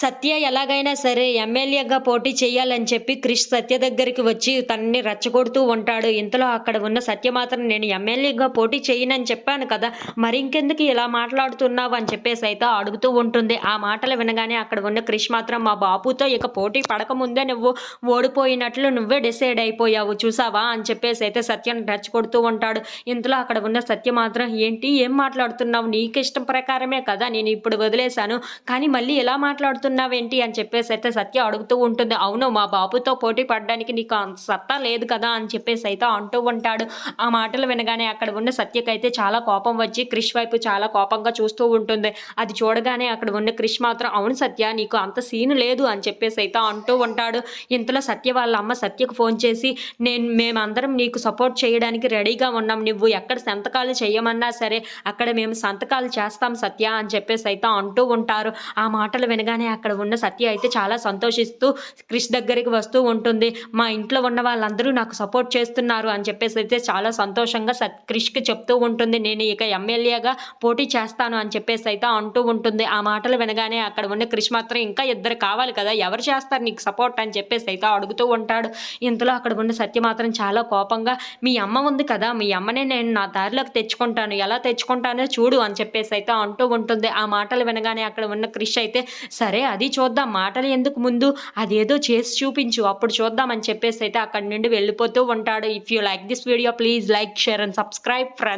సత్య ఎలాగైనా సరే ఎమ్మెల్యేగా పోటీ చేయాలని చెప్పి క్రిష్ సత్య దగ్గరికి వచ్చి తనని రెచ్చగొడుతూ ఉంటాడు. ఇంతలో అక్కడ ఉన్న సత్య మాత్రం నేను ఎమ్మెల్యేగా పోటీ చేయనని చెప్పాను కదా! మరి ఇంకెందుకు ఇలా మాట్లాడుతున్నావు అని చెప్పేసి అయితే అడుగుతూ ఉంటుంది. ఆ మాటలు వినగానే అక్కడ ఉన్న క్రిష్ మాత్రం మా బాబుతో ఇక పోటీ పడకముందే నువ్వు ఓడిపోయినట్లు నువ్వే డిసైడ్ అయిపోయావు చూసావా అని చెప్పేసి అయితే సత్యాన్ని రెచ్చగొడుతూ ఉంటాడు. ఇంతలో అక్కడ ఉన్న సత్య మాత్రం ఏంటి ఏం మాట్లాడుతున్నావు? నీకు ఇష్టం ప్రకారమే కదా నేను ఇప్పుడు వదిలేశాను. కానీ మళ్ళీ ఇలా మాట్లాడుతున్నావేంటి అని చెప్పేసి అయితే సత్య అడుగుతూ ఉంటుంది. అవును మా బాబుతో పోటీ పడడానికి నీకు అంత సత్తా లేదు కదా అని చెప్పేసి అయితే అంటూ ఉంటాడు. ఆ మాటలు వినగానే అక్కడ ఉన్న సత్యకైతే చాలా కోపం వచ్చి క్రిష్ వైపు చాలా కోపంగా చూస్తూ ఉంటుంది. అది చూడగానే అక్కడ ఉన్న క్రిష్ మాత్రం అవును సత్య నీకు అంత సీన్ లేదు అని చెప్పేసి అయితే అంటూ ఉంటాడు. ఇంతలో సత్య వాళ్ళ అమ్మ సత్యకు ఫోన్ చేసి మేమందరం నీకు సపోర్ట్ చేయడానికి రెడీగా ఉన్నాం. నువ్వు ఎక్కడ సంతకాలు చేయమన్నా సరే అక్కడ మేము సంతకాలు చేస్తాం సత్య అని చెప్పేసి అయితే అంటూ ఉంటారు. ఆ మాటలు వినగానే అక్కడ ఉన్న సత్య అయితే చాలా సంతోషిస్తూ క్రిష్ దగ్గరికి వస్తూ ఉంటుంది. మా ఇంట్లో ఉన్న వాళ్ళందరూ నాకు సపోర్ట్ చేస్తున్నారు అని చెప్పేసి అయితే చాలా సంతోషంగా క్రిష్కి చెప్తూ ఉంటుంది. నేను ఇక ఎమ్మెల్యేగా పోటీ చేస్తాను అని చెప్పేసి అయితే అంటూ ఉంటుంది. ఆ మాటలు వినగానే అక్కడ ఉన్న క్రిష్ మాత్రం ఇంకా ఇద్దరు కావాలి కదా ఎవరు చేస్తారు నీకు సపోర్ట్ అని చెప్పేసి అయితే అడుగుతూ ఉంటాడు. ఇంతలో అక్కడ ఉన్న సత్య మాత్రం చాలా కోపంగా మీ అమ్మ ఉంది కదా మీ అమ్మనే నేను నా దారిలోకి తెచ్చుకుంటాను ఎలా తెచ్చుకుంటానో చూడు అని చెప్పేసి అయితే అంటూ ఉంటుంది. ఆ మాటలు వినగానే అక్కడ ఉన్న క్రిష్ అయితే సరే అది చూద్దాం మాటలు ఎందుకు ముందు అదేదో చేసి చూపించు అప్పుడు చూద్దాం అని చెప్పేసి అయితే అక్కడి నుండి వెళ్ళిపోతూ ఉంటాడు. If you like this video please like share and subscribe friends.